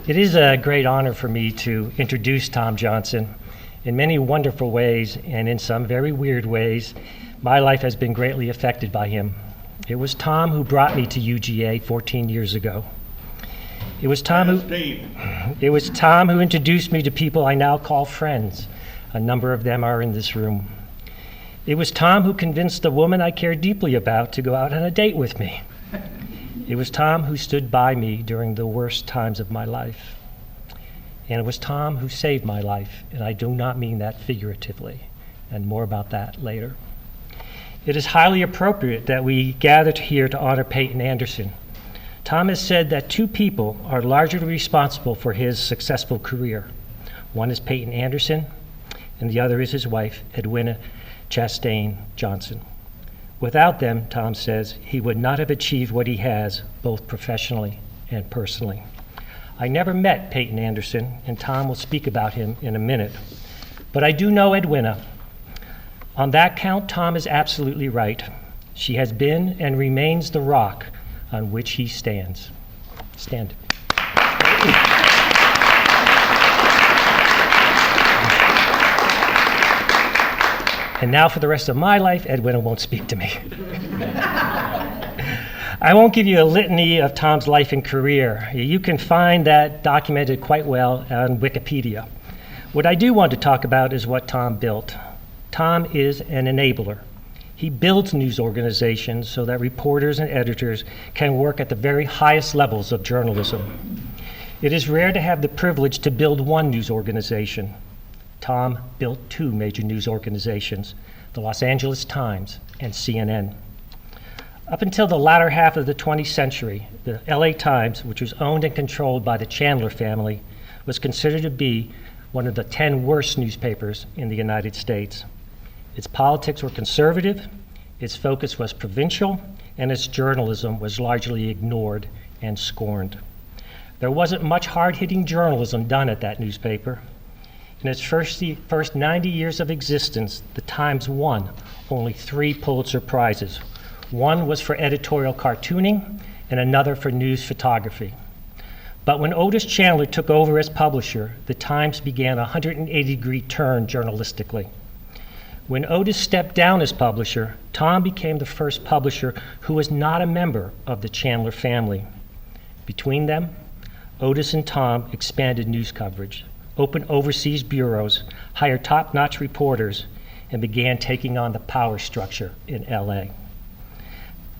It is a great honor for me to introduce Tom Johnson. In many wonderful ways, and in some very weird ways, my life has been greatly affected by him. It was Tom who brought me to UGA 14 years ago. It was Tom who introduced me to people I now call friends. A number of them are in this room. It was Tom who convinced the woman I care deeply about to go out on a date with me. It was Tom who stood by me during the worst times of my life. And it was Tom who saved my life, and I do not mean that figuratively, and more about that later. It is highly appropriate that we gathered here to honor Peyton Anderson. Tom has said that two people are largely responsible for his successful career. One is Peyton Anderson, and the other is his wife, Edwina Chastain Johnson. Without them, Tom says, he would not have achieved what he has, both professionally and personally. I never met Peyton Anderson, and Tom will speak about him in a minute, but I do know Edwina. On that count, Tom is absolutely right. She has been and remains the rock on which he stands. Stand. And now for the rest of my life, Edwina won't speak to me. I won't give you a litany of Tom's life and career. You can find that documented quite well on Wikipedia. What I do want to talk about is what Tom built. Tom is an enabler. He builds news organizations so that reporters and editors can work at the very highest levels of journalism. It is rare to have the privilege to build one news organization. Tom built two major news organizations, the Los Angeles Times and CNN. Up until the latter half of the 20th century, the LA Times, which was owned and controlled by the Chandler family, was considered to be one of the 10 worst newspapers in the United States. Its politics were conservative, its focus was provincial, and its journalism was largely ignored and scorned. There wasn't much hard-hitting journalism done at that newspaper. In its first 90 years of existence, the Times won only 3 Pulitzer Prizes. One was for editorial cartooning and another for news photography. But when Otis Chandler took over as publisher, the Times began a 180-degree turn journalistically. When Otis stepped down as publisher, Tom became the first publisher who was not a member of the Chandler family. Between them, Otis and Tom expanded news coverage, opened overseas bureaus, hired top-notch reporters, and began taking on the power structure in LA.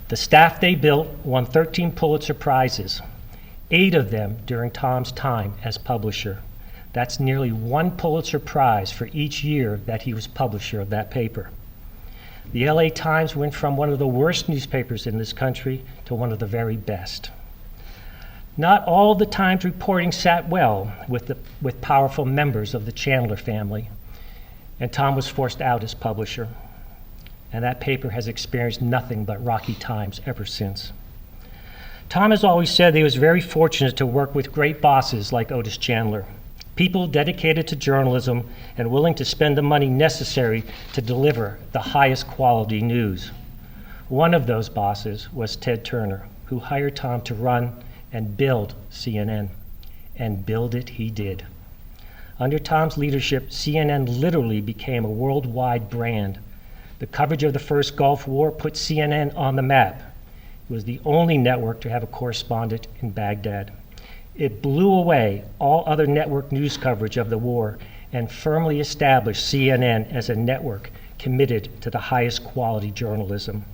The staff they built won 13 Pulitzer Prizes, 8 of them during Tom's time as publisher. That's nearly 1 Pulitzer Prize for each year that he was publisher of that paper. The LA Times went from one of the worst newspapers in this country to one of the very best. Not all of the Times reporting sat well with powerful members of the Chandler family, and Tom was forced out as publisher. And that paper has experienced nothing but rocky times ever since. Tom has always said that he was very fortunate to work with great bosses like Otis Chandler, people dedicated to journalism and willing to spend the money necessary to deliver the highest quality news. One of those bosses was Ted Turner, who hired Tom to run and build CNN, and build it he did. Under Tom's leadership, CNN literally became a worldwide brand. The coverage of the first Gulf War put CNN on the map. It was the only network to have a correspondent in Baghdad. It blew away all other network news coverage of the war and firmly established CNN as a network committed to the highest quality journalism.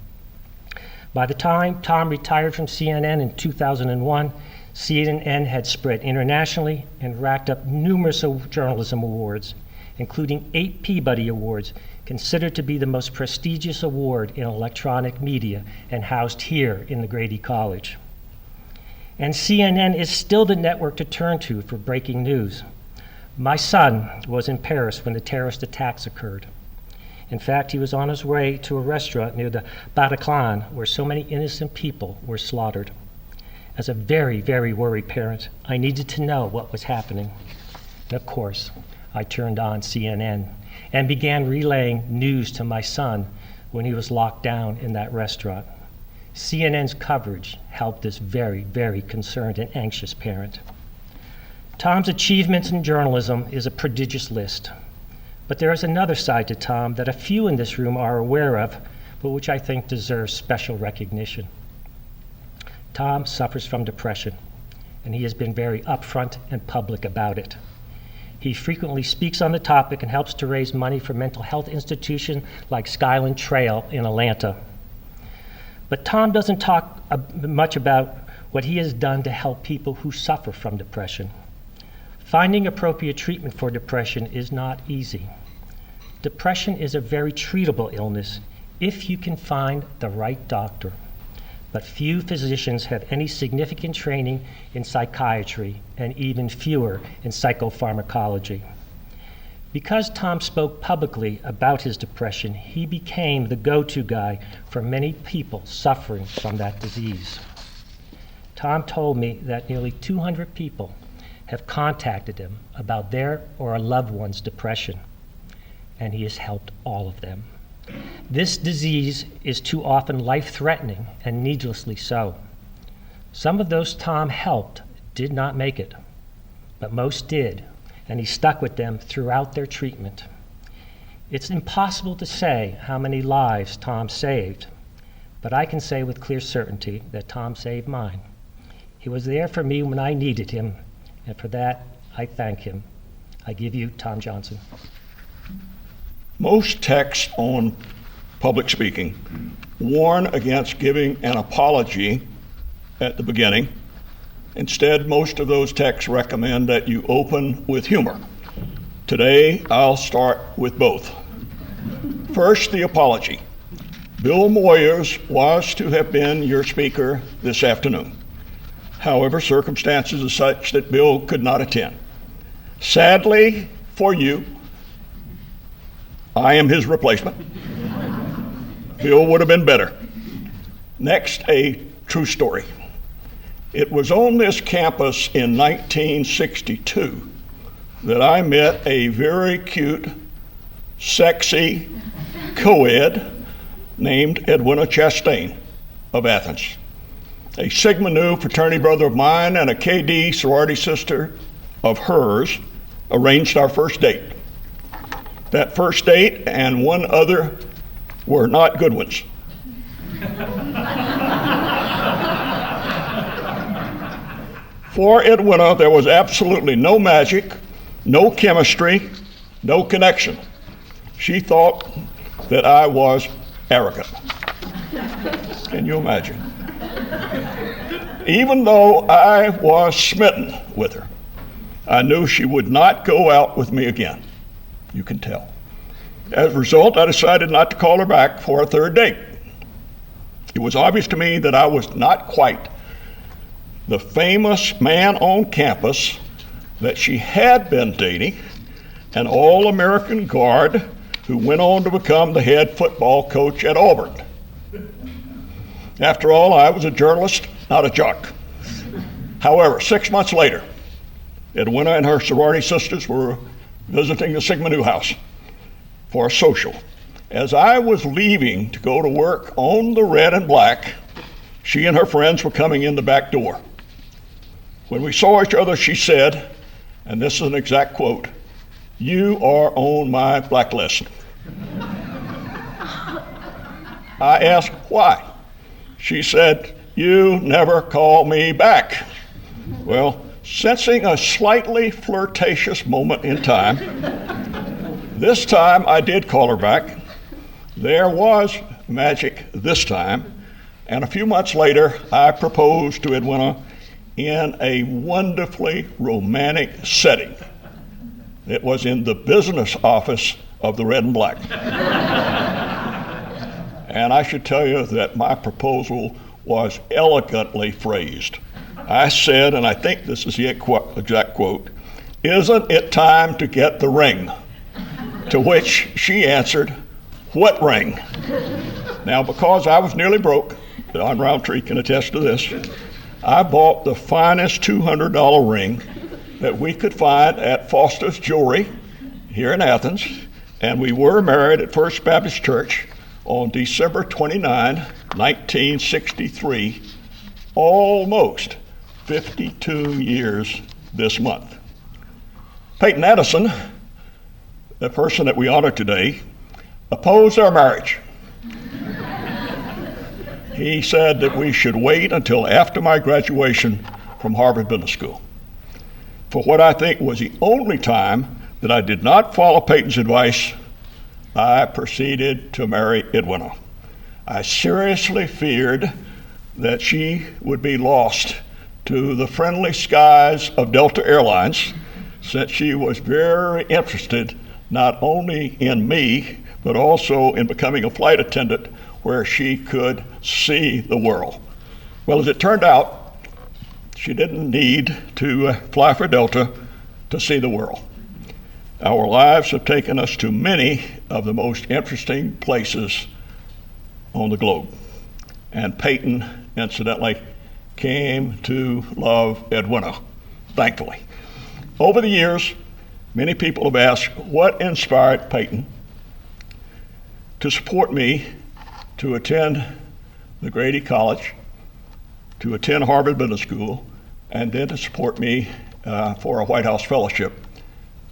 By the time Tom retired from CNN in 2001, CNN had spread internationally and racked up numerous journalism awards, including 8 Peabody Awards, considered to be the most prestigious award in electronic media and housed here in the Grady College. And CNN is still the network to turn to for breaking news. My son was in Paris when the terrorist attacks occurred. In fact, he was on his way to a restaurant near the Bataclan where so many innocent people were slaughtered. As a very, very worried parent, I needed to know what was happening. And of course, I turned on CNN and began relaying news to my son when he was locked down in that restaurant. CNN's coverage helped this very, very concerned and anxious parent. Tom's achievements in journalism is a prodigious list. But there is another side to Tom that a few in this room are aware of, but which I think deserves special recognition. Tom suffers from depression, and he has been very upfront and public about it. He frequently speaks on the topic and helps to raise money for mental health institutions like Skyland Trail in Atlanta. But Tom doesn't talk much about what he has done to help people who suffer from depression. Finding appropriate treatment for depression is not easy. Depression is a very treatable illness if you can find the right doctor. But few physicians have any significant training in psychiatry, and even fewer in psychopharmacology. Because Tom spoke publicly about his depression, he became the go-to guy for many people suffering from that disease. Tom told me that nearly 200 people have contacted him about their or a loved one's depression, and he has helped all of them. This disease is too often life-threatening, and needlessly so. Some of those Tom helped did not make it, but most did, and he stuck with them throughout their treatment. It's impossible to say how many lives Tom saved, but I can say with clear certainty that Tom saved mine. He was there for me when I needed him, and for that, I thank him. I give you Tom Johnson. Most texts on public speaking warn against giving an apology at the beginning. Instead, most of those texts recommend that you open with humor. Today, I'll start with both. First, the apology. Bill Moyers was to have been your speaker this afternoon. However, circumstances are such that Bill could not attend. Sadly for you, I am his replacement. Bill would have been better. Next, a true story. It was on this campus in 1962 that I met a very cute, sexy co-ed named Edwina Chastain of Athens. A Sigma Nu fraternity brother of mine and a KD sorority sister of hers arranged our first date. That first date and one other were not good ones. For Edwina, there was absolutely no magic, no chemistry, no connection. She thought that I was arrogant. Can you imagine? Even though I was smitten with her, I knew she would not go out with me again. You can tell. As a result, I decided not to call her back for a third date. It was obvious to me that I was not quite the famous man on campus that she had been dating, an all-American guard who went on to become the head football coach at Auburn. After all, I was a journalist, not a jock. However, 6 months later, Edwina and her sorority sisters were visiting the Sigma Nu house for a social. As I was leaving to go to work on the red and black, she and her friends were coming in the back door. When we saw each other, she said, and this is an exact quote, "You are on my blacklist." I asked why. She said, "You never call me back." Well, sensing a slightly flirtatious moment in time, this time I did call her back. There was magic this time, and a few months later, I proposed to Edwina in a wonderfully romantic setting. It was in the business office of the Red and Black. And I should tell you that my proposal was elegantly phrased. I said, and I think this is the exact quote, "Isn't it time to get the ring?" To which she answered, "What ring?" Now, because I was nearly broke, Don Roundtree can attest to this, I bought the finest $200 ring that we could find at Foster's Jewelry here in Athens, and we were married at First Baptist Church on December 29, 1963, almost 52 years this month. Peyton Anderson, the person that we honor today, opposed our marriage. He said that we should wait until after my graduation from Harvard Business School. For what I think was the only time that I did not follow Peyton's advice, I proceeded to marry Edwina. I seriously feared that she would be lost to the friendly skies of Delta Airlines, since she was very interested not only in me, but also in becoming a flight attendant where she could see the world. Well, as it turned out, she didn't need to fly for Delta to see the world. Our lives have taken us to many of the most interesting places on the globe. And Peyton, incidentally, came to love Edwina, thankfully. Over the years, many people have asked what inspired Peyton to support me to attend the Grady College, to attend Harvard Business School, and then to support me for a White House fellowship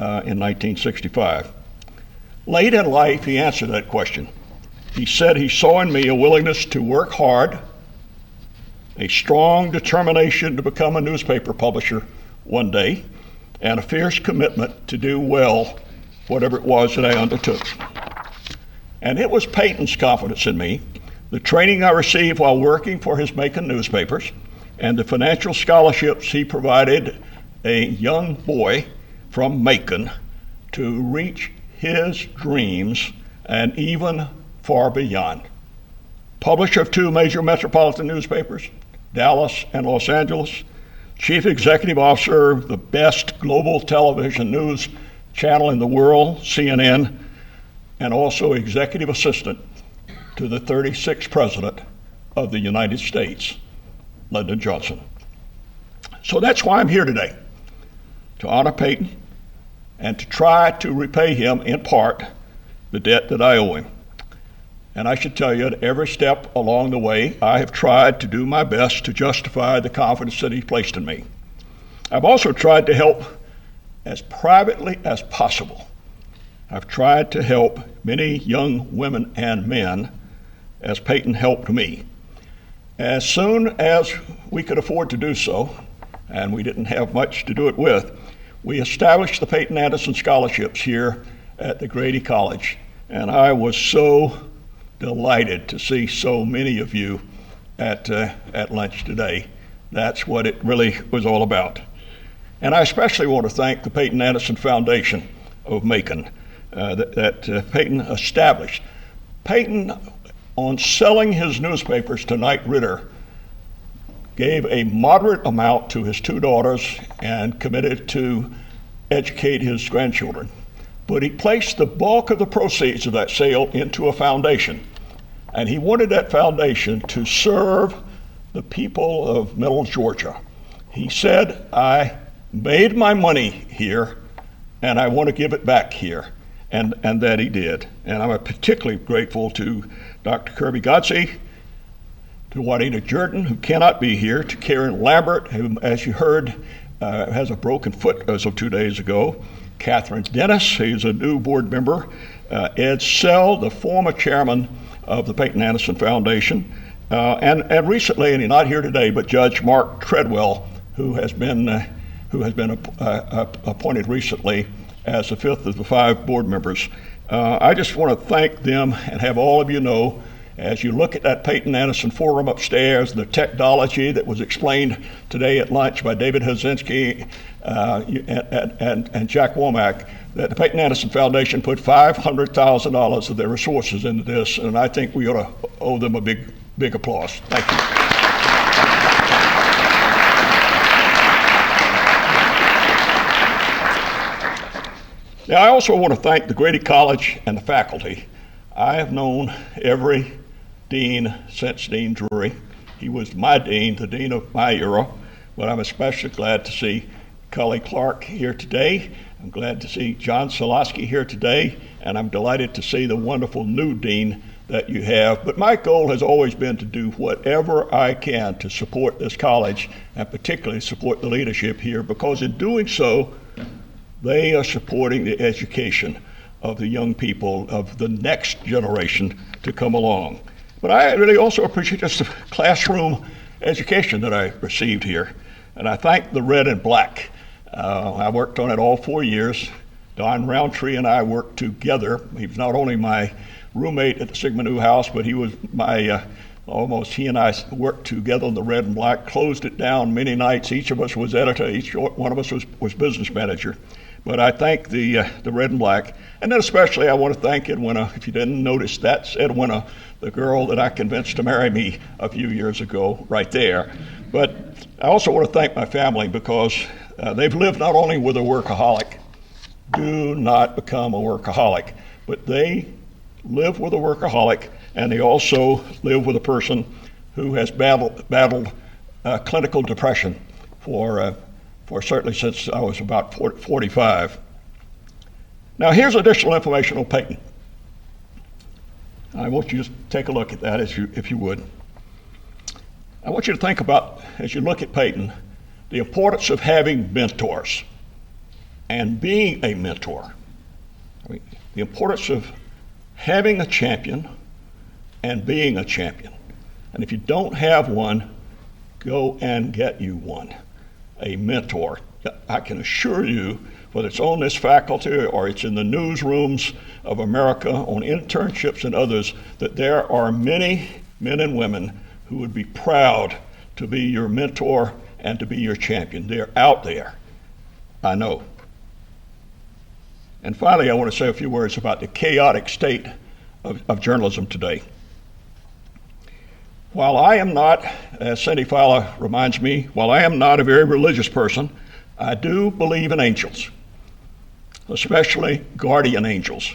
in 1965. Late in life, he answered that question. He said he saw in me a willingness to work hard, a strong determination to become a newspaper publisher one day, and a fierce commitment to do well whatever it was that I undertook. And it was Peyton's confidence in me, the training I received while working for his Macon newspapers, and the financial scholarships he provided a young boy from Macon to reach his dreams and even far beyond. Publisher of 2 major metropolitan newspapers, Dallas and Los Angeles, Chief Executive Officer of the best global television news channel in the world, CNN, and also Executive Assistant to the 36th President of the United States, Lyndon Johnson. So that's why I'm here today, to honor Peyton and to try to repay him in part the debt that I owe him. And I should tell you, at every step along the way, I have tried to do my best to justify the confidence that he placed in me. I've also tried to help as privately as possible. I've tried to help many young women and men as Peyton helped me. As soon as we could afford to do so, and we didn't have much to do it with, we established the Peyton Anderson Scholarships here at the Grady College. And I was so delighted to see so many of you at lunch today. That's what it really was all about. And I especially want to thank the Peyton Anderson Foundation of Macon that Peyton established. Peyton, on selling his newspapers to Knight Ridder, gave a moderate amount to his 2 daughters and committed to educate his grandchildren. But he placed the bulk of the proceeds of that sale into a foundation. And he wanted that foundation to serve the people of Middle Georgia. He said, I made my money here, and I want to give it back here. And that he did. And I'm particularly grateful to Dr. Kirby Godsey, to Juanita Jordan, who cannot be here, to Karen Lambert, who, as you heard, has a broken foot as of 2 days ago, Catherine Dennis, who's a new board member, Ed Sell, the former chairman of the Peyton Anderson Foundation, and recently, and he's not here today, but Judge Mark Treadwell, who has been appointed recently as the 5th of the 5 board members. I just want to thank them and have all of you know, as you look at that Peyton Anderson Forum upstairs, the technology that was explained today at lunch by David Hazinski and Jack Womack, that the Peyton Anderson Foundation put $500,000 of their resources into this, and I think we ought to owe them a big applause. Thank you. Now, I also want to thank the Grady College and the faculty. I have known every dean since Dean Drury. He was my dean, the dean of my era, but I'm especially glad to see Cully Clark here today. I'm glad to see John Solosky here today, and I'm delighted to see the wonderful new dean that you have. But my goal has always been to do whatever I can to support this college, and particularly support the leadership here, because in doing so, They are supporting the education of the young people of the next generation to come along. But I really also appreciate just the classroom education that I received here. And I thank the Red and Black. I worked on it all 4 years. Don Roundtree and I worked together. He was not only my roommate at the Sigma Nu House, but he was my, he and I worked together on the Red and Black, closed it down many nights. Each of us was editor, each one of us was business manager. But I thank the Red and Black. And then especially I want to thank Edwina. If you didn't notice, that's Edwina, the girl that I convinced to marry me a few years ago, right there. But I also want to thank my family because they've lived not only with a workaholic, do not become a workaholic, but they live with a workaholic, and they also live with a person who has battled clinical depression for certainly since I was about 45. Now here's additional information on Peyton. I want you to take a look at that if you would. I want you to think about, as you look at Peyton, the importance of having mentors and being a mentor. The importance of having a champion and being a champion. And if you don't have one, go and get you one. A mentor. I can assure you, whether it's on this faculty or it's in the newsrooms of America, on internships and others, that there are many men and women who would be proud to be your mentor and to be your champion. They're out there, I know. And finally, I want to say a few words about the chaotic state of journalism today. While I am not, as Cindy Fowler reminds me, while I am not a very religious person, I do believe in angels, especially guardian angels.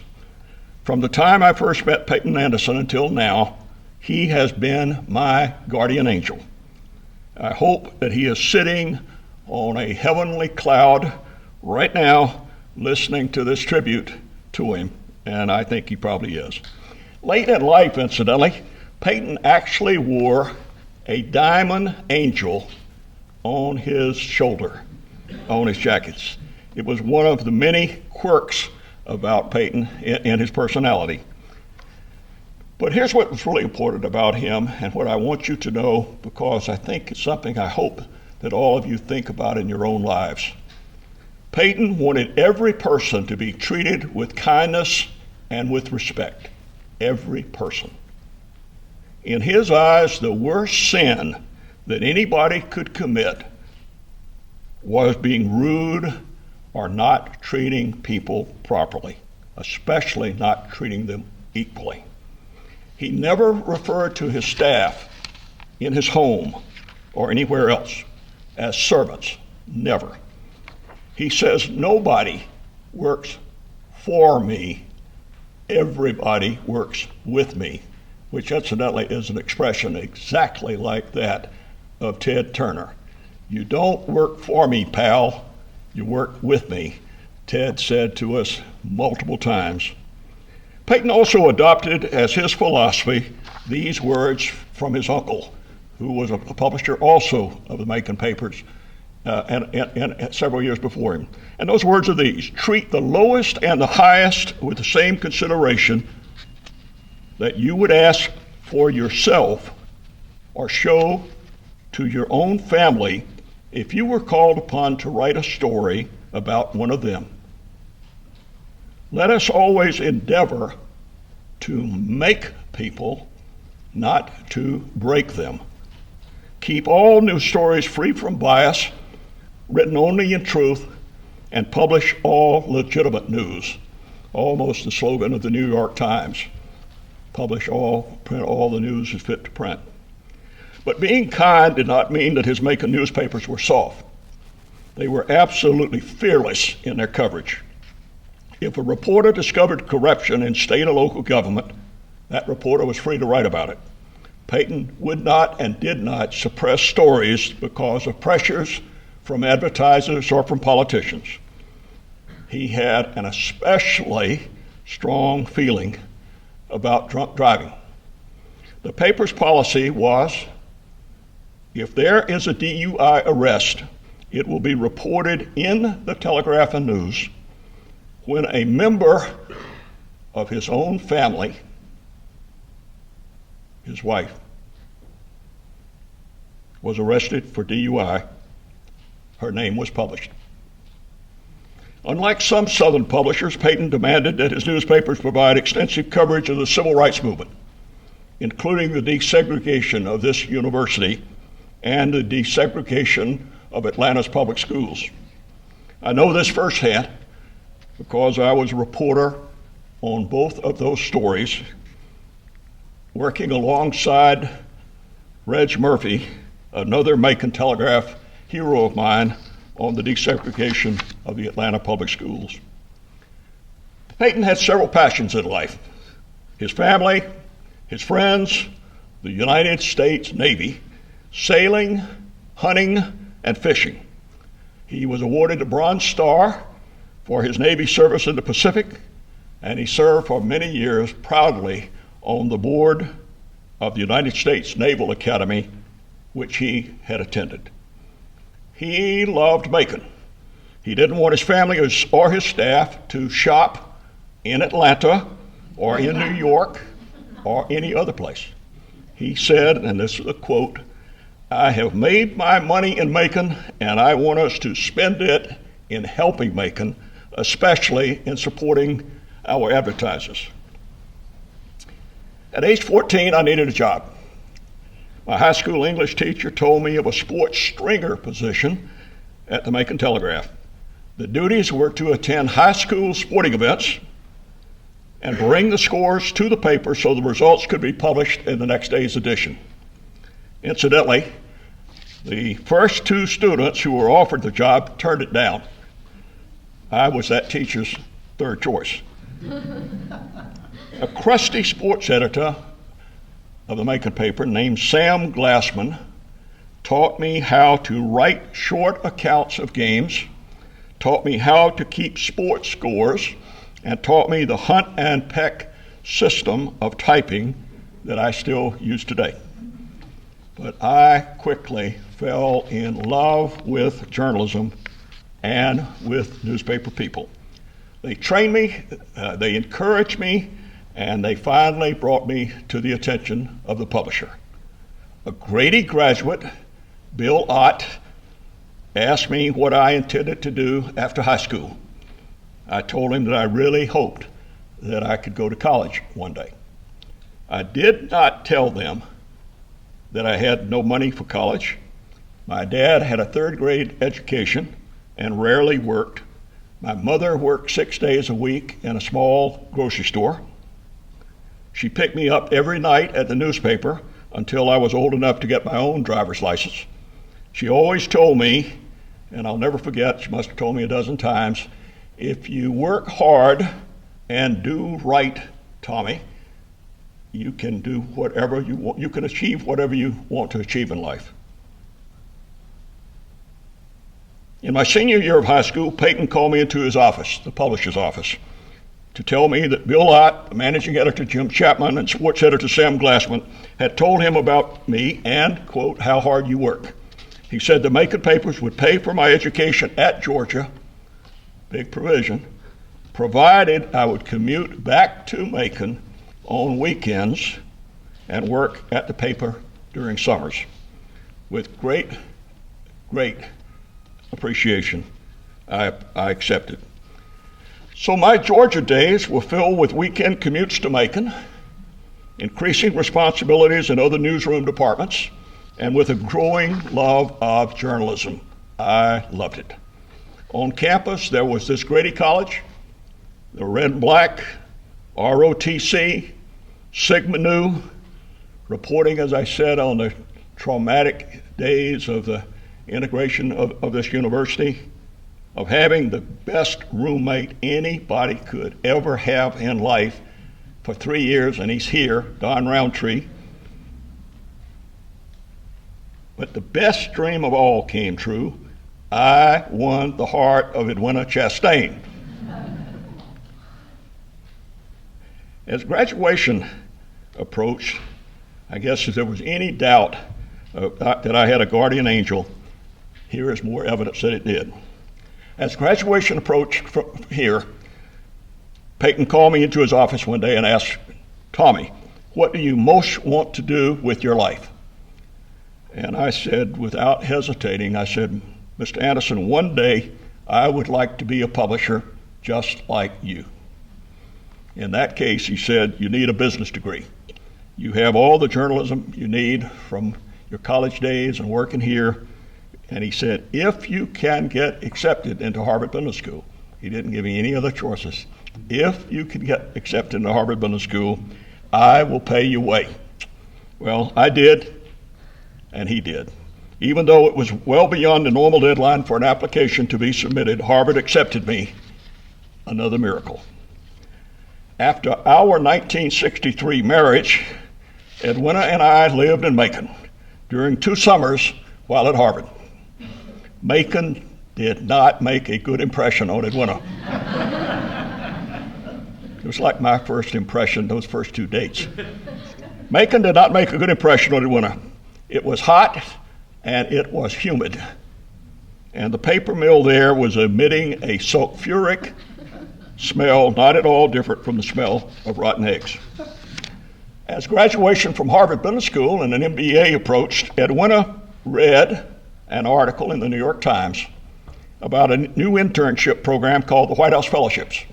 From the time I first met Peyton Anderson until now, he has been my guardian angel. I hope that he is sitting on a heavenly cloud right now, listening to this tribute to him, and I think he probably is. Late in life, incidentally, Peyton actually wore a diamond angel on his shoulder, on his jackets. It was one of the many quirks about Peyton in his personality. But here's what was really important about him and what I want you to know, because I think it's something I hope that all of you think about in your own lives. Peyton wanted every person to be treated with kindness and with respect. Every person. In his eyes, the worst sin that anybody could commit was being rude or not treating people properly, especially not treating them equally. He never referred to his staff in his home or anywhere else as servants, never. He says, nobody works for me, everybody works with me, which incidentally is an expression exactly like that of Ted Turner. You don't work for me, pal, you work with me, Ted said to us multiple times. Peyton also adopted as his philosophy these words from his uncle, who was a publisher also of the Macon papers and several years before him. And those words are these: treat the lowest and the highest with the same consideration that you would ask for yourself or show to your own family if you were called upon to write a story about one of them. Let us always endeavor to make people, not to break them. Keep all news stories free from bias, written only in truth, and publish all legitimate news. Almost the slogan of the New York Times. Publish all, print all the news is fit to print. But being kind did not mean that his Macon newspapers were soft. They were absolutely fearless in their coverage. If a reporter discovered corruption in state or local government, that reporter was free to write about it. Peyton would not and did not suppress stories because of pressures from advertisers or from politicians. He had an especially strong feeling about drunk driving. The paper's policy was, if there is a DUI arrest, it will be reported in the Telegraph and News when a member of his own family, his wife, was arrested for DUI, her name was published. Unlike some Southern publishers, Peyton demanded that his newspapers provide extensive coverage of the civil rights movement, including the desegregation of this university and the desegregation of Atlanta's public schools. I know this firsthand because I was a reporter on both of those stories, working alongside Reg Murphy, another Macon Telegraph hero of mine, on the desegregation of the Atlanta public schools. Peyton had several passions in life: his family, his friends, the United States Navy, sailing, hunting, and fishing. He was awarded the Bronze Star for his Navy service in the Pacific, and he served for many years proudly on the board of the United States Naval Academy, which he had attended. He loved Macon. He didn't want his family or his staff to shop in Atlanta or in New York or any other place. He said, and this is a quote, "I have made my money in Macon, and I want us to spend it in helping Macon, especially in supporting our advertisers." At age 14, I needed a job. My high school English teacher told me of a sports stringer position at the Macon Telegraph. The duties were to attend high school sporting events and bring the scores to the paper so the results could be published in the next day's edition. Incidentally, the first two students who were offered the job turned it down. I was that teacher's third choice. A crusty sports editor of the Macon paper named Sam Glassman taught me how to write short accounts of games, taught me how to keep sports scores, and taught me the hunt and peck system of typing that I still use today. But I quickly fell in love with journalism and with newspaper people. They trained me, they encouraged me, and they finally brought me to the attention of the publisher. A Grady graduate, Bill Ott, asked me what I intended to do after high school. I told him that I really hoped that I could go to college one day. I did not tell them that I had no money for college. My dad had a third grade education and rarely worked. My mother worked 6 days a week in a small grocery store. She picked me up every night at the newspaper until I was old enough to get my own driver's license. She always told me, and I'll never forget, she must have told me a dozen times, if you work hard and do right, Tommy, you can do whatever you want. You can achieve whatever you want to achieve in life. In my senior year of high school, Peyton called me into his office, the publisher's office, to tell me that Bill Ott, managing editor Jim Chapman, and sports editor Sam Glassman had told him about me and, quote, how hard you work. He said the Macon papers would pay for my education at Georgia, big provision, provided I would commute back to Macon on weekends and work at the paper during summers. With great appreciation, I accepted. So my Georgia days were filled with weekend commutes to Macon, increasing responsibilities in other newsroom departments, and with a growing love of journalism. I loved it. On campus, there was this Grady College, the Red and Black, ROTC, Sigma Nu, reporting, as I said, on the traumatic days of the integration of this university, of having the best roommate anybody could ever have in life for 3 years, and he's here, Don Roundtree. But the best dream of all came true. I won the heart of Edwina Chastain. As graduation approached, I guess if there was any doubt that I had a guardian angel, here is more evidence that it did. As graduation approached here, Peyton called me into his office one day and asked, "Tommy, what do you most want to do with your life?" And I said, without hesitating, I said, "Mr. Anderson, one day I would like to be a publisher just like you." In that case, he said, "You need a business degree. You have all the journalism you need from your college days and working here." And he said, "If you can get accepted into Harvard Business School," he didn't give me any other choices, "if you can get accepted into Harvard Business School, I will pay you way." Well, I did, and he did. Even though it was well beyond the normal deadline for an application to be submitted, Harvard accepted me. Another miracle. After our 1963 marriage, Edwina and I lived in Macon during 2 summers while at Harvard. Macon did not make a good impression on Edwina. It was like my first impression, those first 2 dates. Macon did not make a good impression on Edwina. It was hot and it was humid. And the paper mill there was emitting a sulfuric smell not at all different from the smell of rotten eggs. As graduation from Harvard Business School and an MBA approached, Edwina read an article in the New York Times about a new internship program called the White House Fellowships.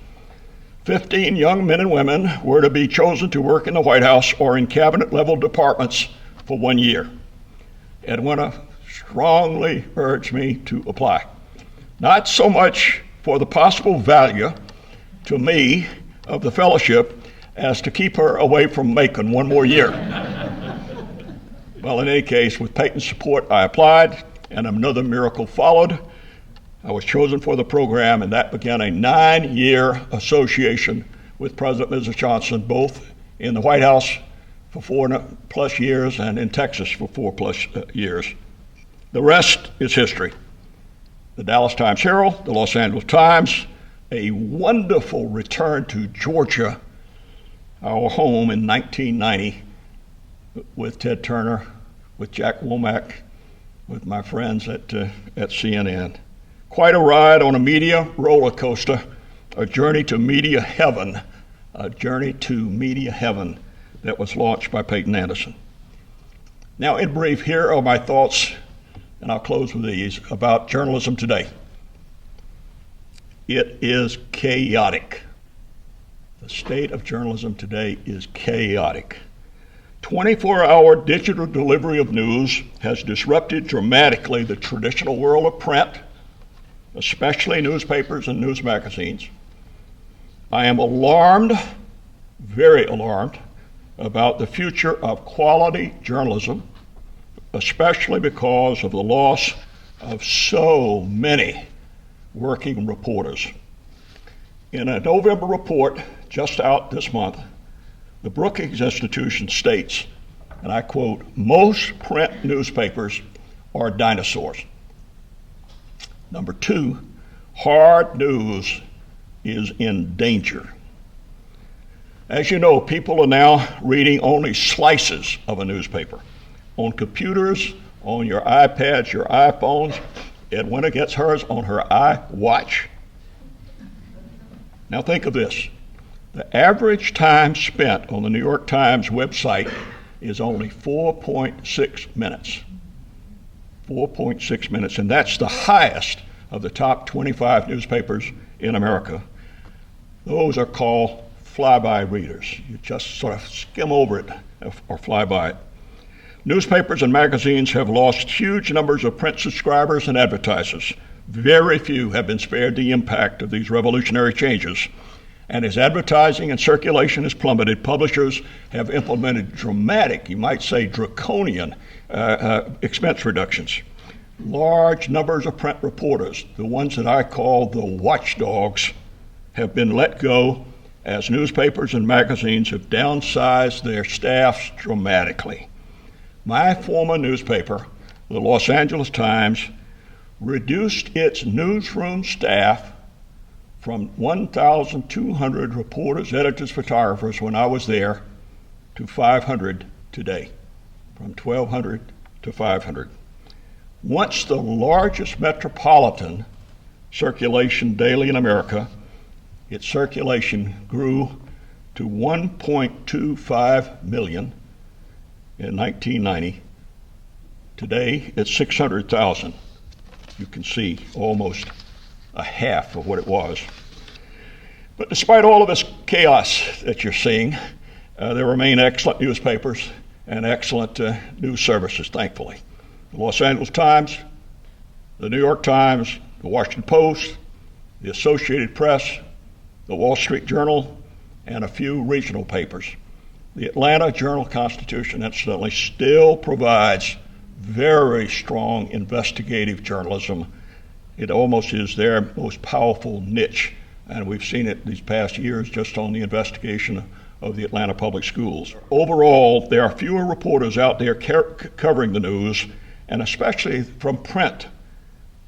15 young men and women were to be chosen to work in the White House or in cabinet-level departments for 1 year. Edwina strongly urged me to apply, not so much for the possible value to me of the fellowship as to keep her away from Macon 1 more year. Well, in any case, with Peyton's support, I applied, and another miracle followed. I was chosen for the program, and that began a 9-year association with President and Mrs. Johnson, both in the White House for 4+ years and in Texas for 4+ years. The rest is history. The Dallas Times-Herald, the Los Angeles Times, a wonderful return to Georgia, our home in 1990, with Ted Turner, with Jack Womack, with my friends at CNN. Quite a ride on a media roller coaster, a journey to media heaven, that was launched by Peyton Anderson. Now, in brief, here are my thoughts, and I'll close with these, about journalism today. It is chaotic. The state of journalism today is chaotic. 24-hour digital delivery of news has disrupted dramatically the traditional world of print, especially newspapers and news magazines. I am alarmed, very alarmed, about the future of quality journalism, especially because of the loss of so many working reporters. In a November report just out this month, the Brookings Institution states, and I quote, "Most print newspapers are dinosaurs." Number 2, hard news is in danger. As you know, people are now reading only slices of a newspaper on computers, on your iPads, your iPhones. Edwina gets hers on her iWatch. Now think of this. The average time spent on the New York Times website is only 4.6 minutes. 4.6 minutes, and that's the highest of the top 25 newspapers in America. Those are called flyby readers. You just sort of skim over it or fly by it. Newspapers and magazines have lost huge numbers of print subscribers and advertisers. Very few have been spared the impact of these revolutionary changes. And as advertising and circulation has plummeted, publishers have implemented dramatic, you might say draconian, expense reductions. Large numbers of print reporters, the ones that I call the watchdogs, have been let go as newspapers and magazines have downsized their staffs dramatically. My former newspaper, the Los Angeles Times, reduced its newsroom staff from 1,200 reporters, editors, photographers when I was there to 500 today, from 1,200 to 500. Once the largest metropolitan circulation daily in America, its circulation grew to 1.25 million in 1990. Today, it's 600,000. You can see almost a half of what it was. But despite all of this chaos that you're seeing, there remain excellent newspapers and excellent news services, thankfully. The Los Angeles Times, the New York Times, the Washington Post, the Associated Press, the Wall Street Journal, and a few regional papers. The Atlanta Journal-Constitution, incidentally, still provides very strong investigative journalism. It almost is their most powerful niche, and we've seen it these past years just on the investigation of the Atlanta public schools. Overall, there are fewer reporters out there covering the news, and especially from print.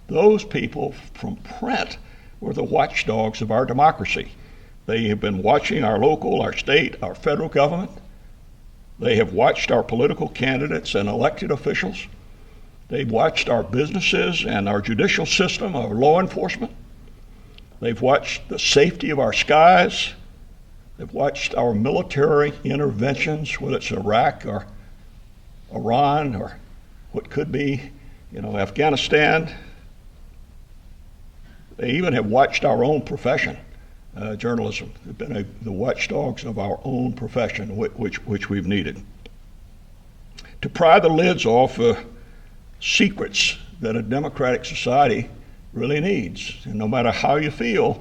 Those people from print were the watchdogs of our democracy. They have been watching our local, our state, our federal government. They have watched our political candidates and elected officials. They've watched our businesses and our judicial system, our law enforcement. They've watched the safety of our skies. They've watched our military interventions, whether it's Iraq or Iran or what could be, Afghanistan. They even have watched our own profession, journalism. They've been the watchdogs of our own profession, which we've needed. To pry the lids off secrets that a democratic society really needs. And no matter how you feel,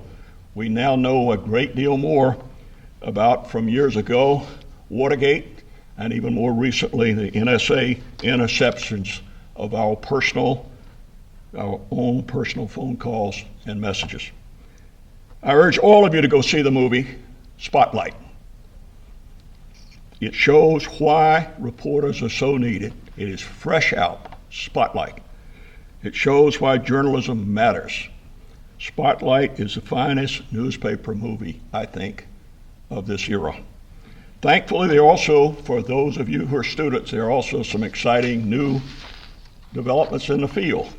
we now know a great deal more about, from years ago, Watergate, and even more recently, the NSA interceptions of our own personal phone calls and messages. I urge all of you to go see the movie Spotlight. It shows why reporters are so needed. It is fresh out, Spotlight. It shows why journalism matters. Spotlight is the finest newspaper movie, I think, of this era. Thankfully, there are also, for those of you who are students, there are also some exciting new developments in the field.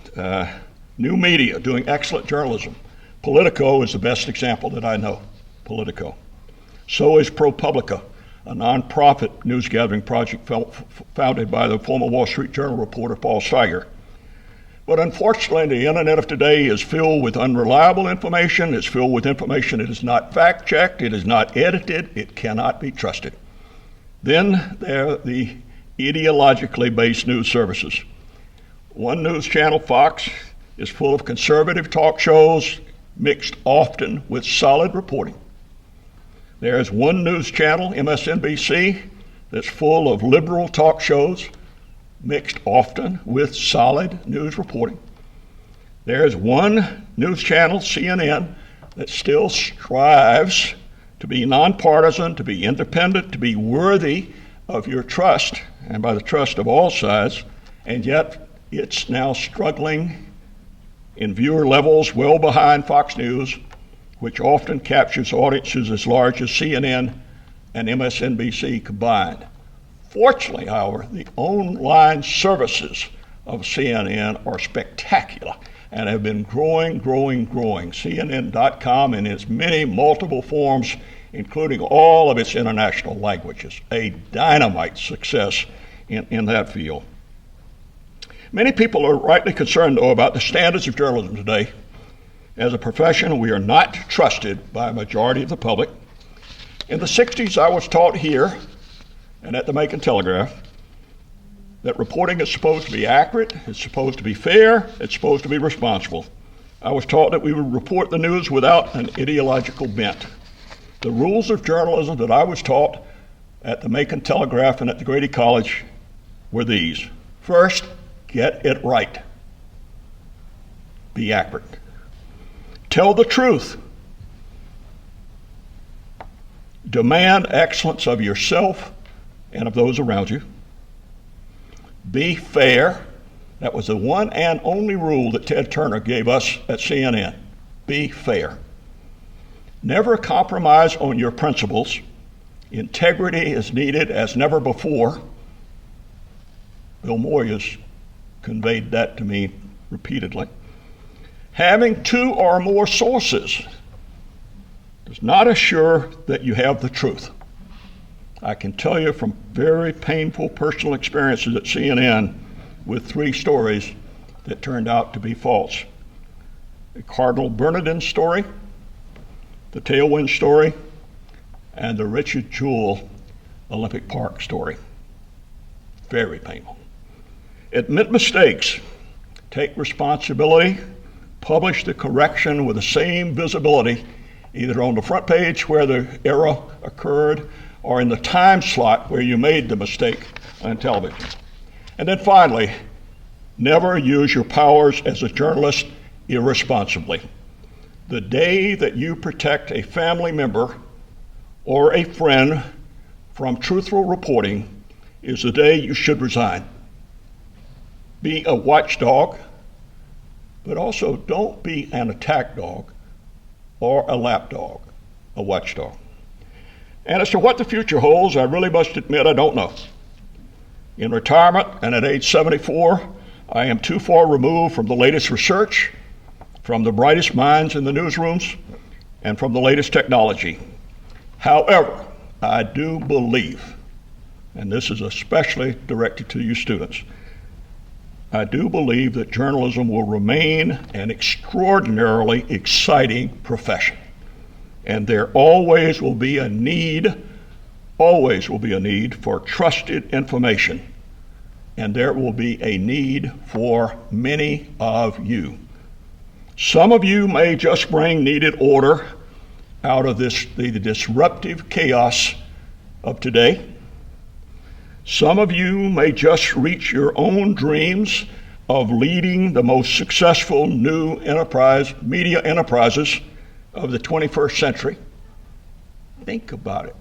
New media doing excellent journalism. Politico is the best example that I know, Politico. So is ProPublica, a nonprofit news gathering project founded by the former Wall Street Journal reporter Paul Steiger. But unfortunately, the internet of today is filled with unreliable information. It's filled with information that is not fact-checked. It is not edited. It cannot be trusted. Then there are the ideologically based news services. One news channel, Fox, is full of conservative talk shows mixed often with solid reporting. There is one news channel, MSNBC, that's full of liberal talk shows mixed often with solid news reporting. There is one news channel, CNN, that still strives to be nonpartisan, to be independent, to be worthy of your trust, and by the trust of all sides, and yet it's now struggling in viewer levels well behind Fox News, which often captures audiences as large as CNN and MSNBC combined. Fortunately, however, the online services of CNN are spectacular and have been growing. CNN.com in its many multiple forms, including all of its international languages, a dynamite success in that field. Many people are rightly concerned, though, about the standards of journalism today. As a profession, we are not trusted by a majority of the public. In the 60s, I was taught here and at the Macon Telegraph that reporting is supposed to be accurate, it's supposed to be fair, it's supposed to be responsible. I was taught that we would report the news without an ideological bent. The rules of journalism that I was taught at the Macon Telegraph and at the Grady College were these. First, get it right. Be accurate. Tell the truth. Demand excellence of yourself and of those around you. Be fair. That was the one and only rule that Ted Turner gave us at CNN. Be fair. Never compromise on your principles. Integrity is needed as never before. Bill Moyers conveyed that to me repeatedly. Having two or more sources. does not assure that you have the truth. I can tell you from very painful personal experiences at CNN with 3 stories that turned out to be false. The Cardinal Bernardin story, the Tailwind story, and the Richard Jewell Olympic Park story. Very painful. Admit mistakes, take responsibility, publish the correction with the same visibility, either on the front page where the error occurred or in the time slot where you made the mistake on television. And then finally, never use your powers as a journalist irresponsibly. The day that you protect a family member or a friend from truthful reporting is the day you should resign. Be a watchdog, but also don't be an attack dog or a lapdog, a watchdog. And as to what the future holds, I really must admit I don't know. In retirement and at age 74, I am too far removed from the latest research, from the brightest minds in the newsrooms, and from the latest technology. However, I do believe, and this is especially directed to you students, I do believe that journalism will remain an extraordinarily exciting profession. And there always will be a need for trusted information. And there will be a need for many of you. Some of you may just bring needed order out of the disruptive chaos of today. Some of you may just reach your own dreams of leading the most successful new media enterprises of the 21st century. Think about it.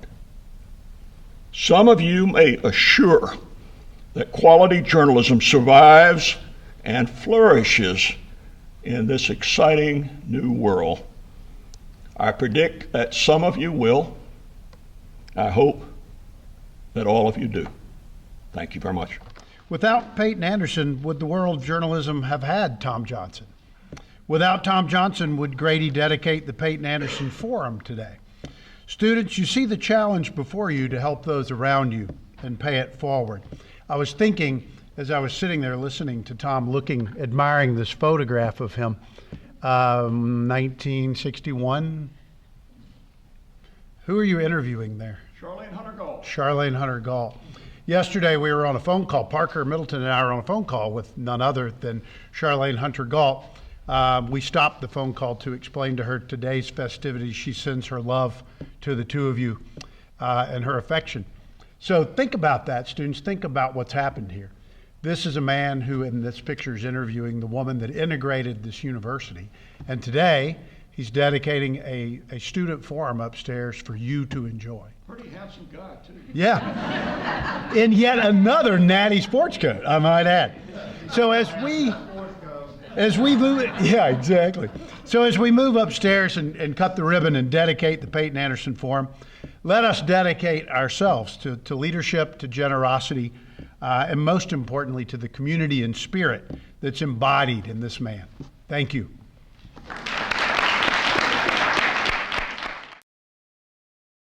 Some of you may assure that quality journalism survives and flourishes in this exciting new world. I predict that some of you will. I hope that all of you do. Thank you very much. Without Peyton Anderson, would the world of journalism have had Tom Johnson? Without Tom Johnson, would Grady dedicate the Peyton Anderson Forum today? Students, you see the challenge before you to help those around you and pay it forward. I was thinking, as I was sitting there listening to Tom, admiring this photograph of him, 1961. Who are you interviewing there? Charlene Hunter Galt. Charlene Hunter Galt. Yesterday we were on a phone call, Parker Middleton and I were on a phone call with none other than Charlene Hunter Galt. We stopped the phone call to explain to her today's festivities. She sends her love to the two of you and her affection. So think about that, students. Think about what's happened here. This is a man who in this picture is interviewing the woman that integrated this university. And today he's dedicating a student forum upstairs for you to enjoy. Pretty handsome guy, too. Yeah. In yet another natty sports coat, I might add. So as we move, yeah, exactly. So as we move upstairs and cut the ribbon and dedicate the Peyton Anderson Forum, let us dedicate ourselves to leadership, to generosity, and most importantly, to the community and spirit that's embodied in this man. Thank you.